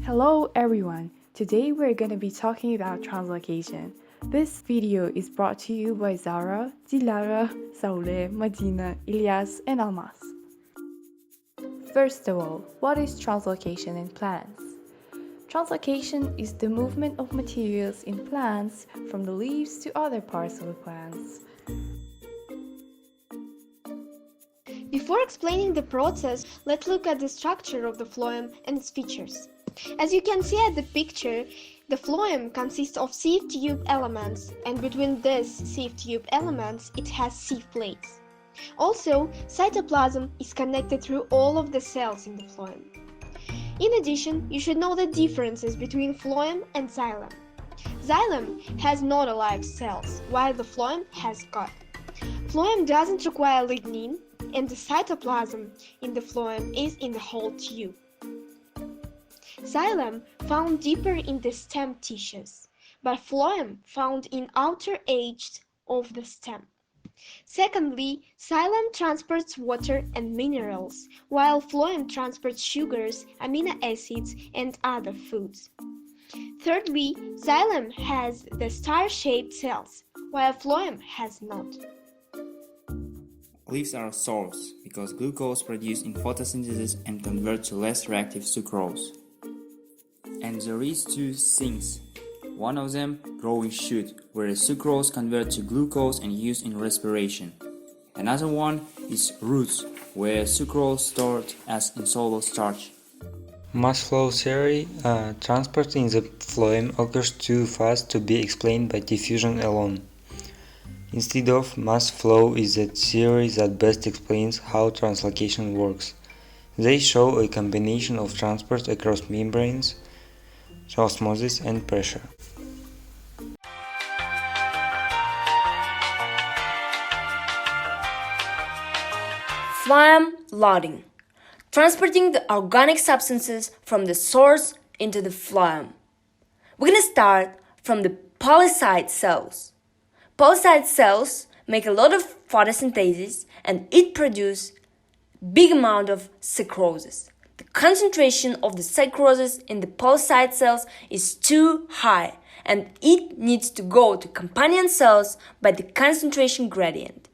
Hello everyone! Today we're going to be talking about translocation. This video is brought to you by Zara, Dilara, Saule, Madina, Ilyas, and Almas. First of all, what is translocation in plants? Translocation is the movement of materials in plants from the leaves to other parts of the plants. Before explaining the process, let's look at the structure of the phloem and its features. As you can see at the picture, the phloem consists of sieve tube elements, and between these sieve tube elements it has sieve plates. Also, cytoplasm is connected through all of the cells in the phloem. In addition, you should know the differences between phloem and xylem. Xylem has not alive cells, while the phloem has got. Phloem doesn't require lignin, and the cytoplasm in the phloem is in the whole tube. Xylem found deeper in the stem tissues, but phloem found in outer edges of the stem. Secondly, xylem transports water and minerals, while phloem transports sugars, amino acids, and other foods. Thirdly, xylem has the star-shaped cells, while phloem has not. Leaves are a source because glucose produced in photosynthesis and converts to less reactive sucrose. And there is two things. One of them, growing shoot, where the sucrose converts to glucose and used in respiration. Another one is roots, where sucrose stored as insoluble starch. Mass flow theory, transport in the phloem occurs too fast to be explained by diffusion alone. Instead of mass flow is the theory that best explains how translocation works. They show a combination of transport across membranes, osmosis and pressure. Phloem loading, transporting the organic substances from the source into the phloem. We're going to start from the polycyte cells. Polycyte cells make a lot of photosynthesis and it produces big amount of sucroses. The concentration of the sucroses in the polycyte cells is too high and it needs to go to companion cells by the concentration gradient.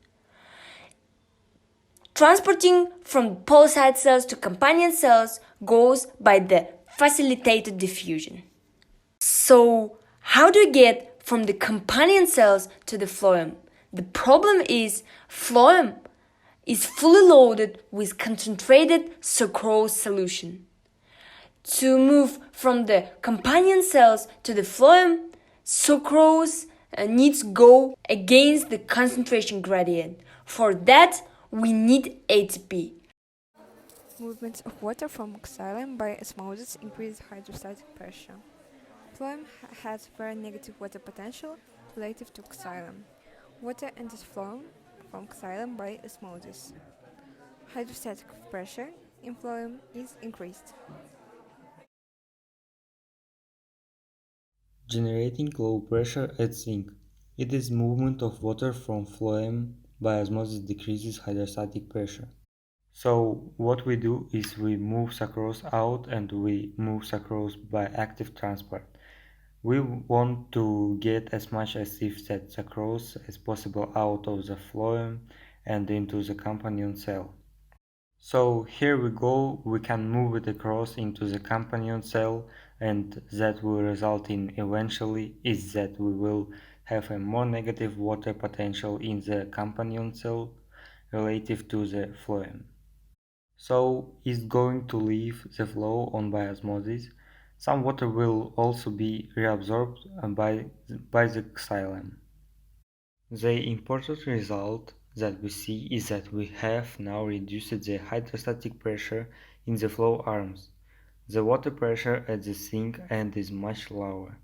Transporting from polycyte cells to companion cells goes by the facilitated diffusion. So, how do you get from the companion cells to the phloem? The problem is phloem is fully loaded with concentrated sucrose solution. To move from the companion cells to the phloem, sucrose needs go against the concentration gradient. For that, we need ATP. Movements of water from xylem by osmosis increase hydrostatic pressure. Phloem has very negative water potential relative to xylem. Water enters phloem from xylem by osmosis. Hydrostatic pressure in phloem is increased. Generating low pressure at zinc. It is movement of water from phloem by osmosis decreases hydrostatic pressure. So what we do is we move sucrose out and we move sucrose by active transport. We want to get as much as if that sucrose as possible out of the phloem and into the companion cell. So here we go, we can move it across into the companion cell, and that will result in eventually is that we will have a more negative water potential in the companion cell relative to the phloem. So it's going to leave the flow on by osmosis. Some water will also be reabsorbed by the xylem. The important result that we see is that we have now reduced the hydrostatic pressure in the flow arms. The water pressure at the sink end is much lower.